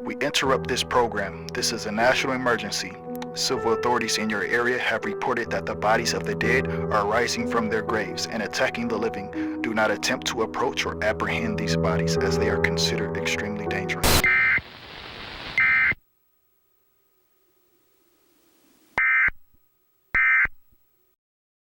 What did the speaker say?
We interrupt this program. This is a national emergency. Civil authorities in your area have reported that the bodies of the dead are rising from their graves and attacking the living. Do not attempt to approach or apprehend these bodies as they are considered extremely dangerous.